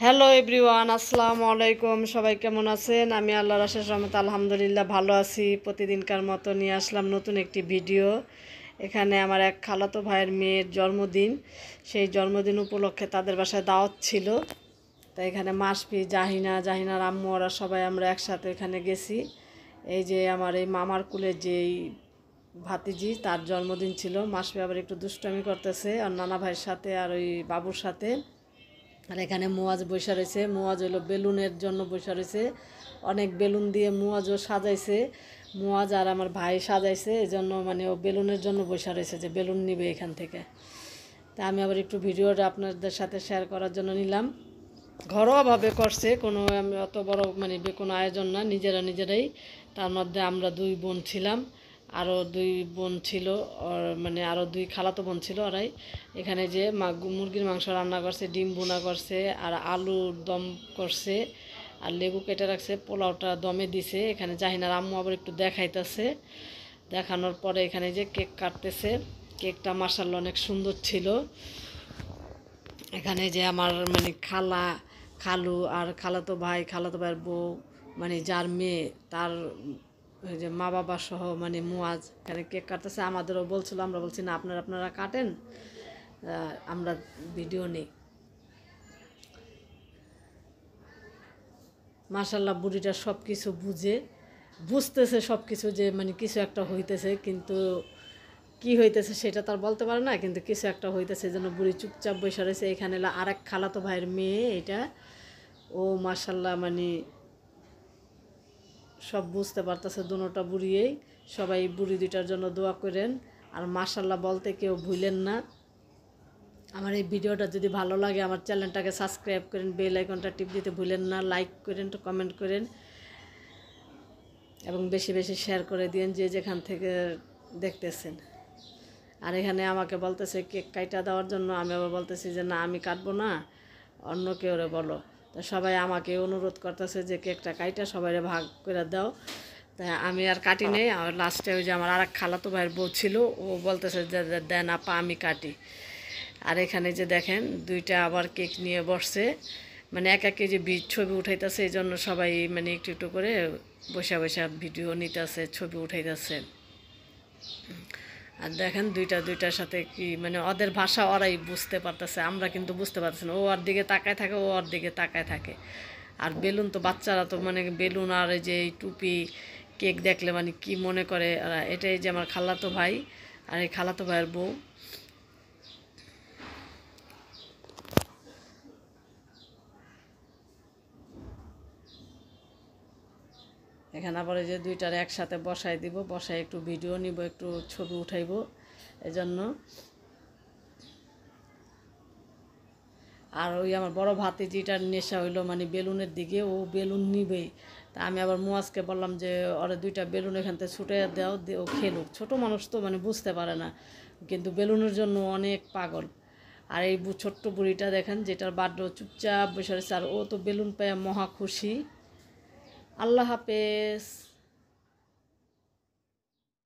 Hello everyone, আসসালামু আলাইকুম। সবাই কেমন আছেন? আমি আল্লাহর অশেষ রহমতে আলহামদুলিল্লাহ ভালো আছি। প্রতিদিনকার মতো নিয়ে আসলাম নতুন একটি ভিডিও। এখানে আমার এক খালাতো ভাইয়ের মেয়ের জন্মদিন। সেই জন্মদিন উপলক্ষে তাদের বাসায় দাওয়াত ছিল। তাই এখানে মাসফি, জাহিনার আম্মু ওরা সবাই আমরা একসাথে এখানে গেছি। এই যে আমার এই মামার কুলের যেই ভাতিজি, তার জন্মদিন ছিল। মাসফি আবার একটু দুষ্টামি করতেছে আর নানা ভাইয়ের সাথে আর ওই বাবুর সাথে। আর এখানে মুয়াজ বসে রয়েছে। মুয়াজ হলো বেলুনের জন্য বসে রয়েছে। অনেক বেলুন দিয়ে মুয়াজও সাজাইছে। মুয়াজ আর আমার ভাই সাজাইছে, এই জন্য মানে ও বেলুনের জন্য বসে রয়েছে যে বেলুন নিবে এখান থেকে। তা আমি আবার একটু ভিডিওটা আপনাদের সাথে শেয়ার করার জন্য নিলাম। ঘরোয়াভাবে করছে, কোনো আমি অত বড় মানে কোনো আয়োজন না, নিজেরাই। তার মধ্যে আমরা দুই বোন ছিলাম, আরও দুই বোন ছিল, আর মানে আরও দুই খালাতো বোন ছিল। ওরাই এখানে যে মুরগির মাংস রান্না করছে, ডিম ভুনা করছে, আর আলুর দম করছে, আর লেবু কেটে রাখছে, পোলাওটা দমে দিছে। এখানে জাহিনার আম্মু আবার একটু দেখাইতেছে। দেখানোর পরে এখানে যে কেক কাটতেছে। কেকটা মাশাআল্লাহ অনেক সুন্দর ছিল। এখানে যে আমার মানে খালু আর খালাতো ভাইয়ের বউ, মানে যার মেয়ে, তার ওই যে মা বাবা সহ মানে মুয়াজ এখানে কেক কাটতেছে। আমাদেরও বলছিল, আমরা বলছি না, আপনারা কাটেন, আমরা ভিডিও নিই। মাশাল্লাহ বুড়িটা সব কিছু বুঝতেছে সব কিছু, যে মানে কিছু একটা হইতেছে, কিন্তু কি হইতেছে সেটা তার বলতে পারে না, কিন্তু কিছু একটা হইতেছে, এই জন্য বুড়ি চুপচাপ বসে রয়েছে। এখানে আর এক খালাতো ভাইয়ের মেয়ে, এটা ও মাশাল্লাহ মানে সব বুঝতে পারতেছে দুটোটা বুড়িয়েই। সবাই বুড়ি দুইটার জন্য দোয়া করেন, আর মাশাল্লাহ বলতে কেউ ভুলেন না। আমার এই ভিডিওটা যদি ভালো লাগে আমার চ্যানেলটাকে সাবস্ক্রাইব করেন, বেল আইকনটা টিপ দিতে ভুলেন না, লাইক করেন, কমেন্ট করেন, এবং বেশি বেশি শেয়ার করে দিন যে যেখান থেকে দেখতেছেন। আর এখানে আমাকে বলতেছে কেক কাইটা দেওয়ার জন্য, আমি আবার বলতেছি যে না, আমি কাটবো না, অন্য কেউ বলো। তো সবাই আমাকে অনুরোধ করতেছে যে কেকটা কাইটা সবাই ভাগ করে দাও। তাই আমি আর কাটি নেই। আর লাস্টে ওই যে আমার আর এক খালাতো ভাইয়ের বউ ছিল, ও বলতেছে যে দেন আপা আমি কাটি। আর এখানে যে দেখেন দুইটা আবার কেক নিয়ে বসছে, মানে এক কেজি ছবি উঠাইতেছে। এই জন্য সবাই মানে একটু একটু করে বসে ভিডিও নিতেছে, ছবি উঠাইতেছে। আর দেখেন দুইটার সাথে কি মানে ওদের ভাষা ওরাই বুঝতে পারতেছে, আমরা কিন্তু বুঝতে পারতেছি না। ও ওর দিকে তাকায় থাকে, ও ওর দিকে তাকায় থাকে। আর বেলুন তো বাচ্চারা তো মানে বেলুন আর এই যে এই টুপি কেক দেখলে মানে কি মনে করে। এটাই যে আমার খালাতো ভাই আর এই খালাতো ভাইয়ের বউ। এখানে আবার এই যে দুইটার একসাথে বসাই দিব, বসাই একটু ভিডিও নিব, একটু ছবি উঠাইব, এজন্য। আর ওই আমার বড় ভাতিজিটার নেশা হইলো মানে বেলুনের দিকে, ও বেলুন নিবেই। তা আমি আবার মুয়াজকে বললাম যে ওরা দুইটা বেলুন এখান থেকে ছুটে দাও, ও খেলুক। ছোটো মানুষ তো মানে বুঝতে পারে না, কিন্তু বেলুনের জন্য অনেক পাগল। আর এই ছোট্ট বুড়িটা দেখেন, যেটার বার্থডে, চুপচাপ বসে রয়েছে, আর ও তো বেলুন পেয়ে মহা খুশি। আল্লাহ হাফেজ।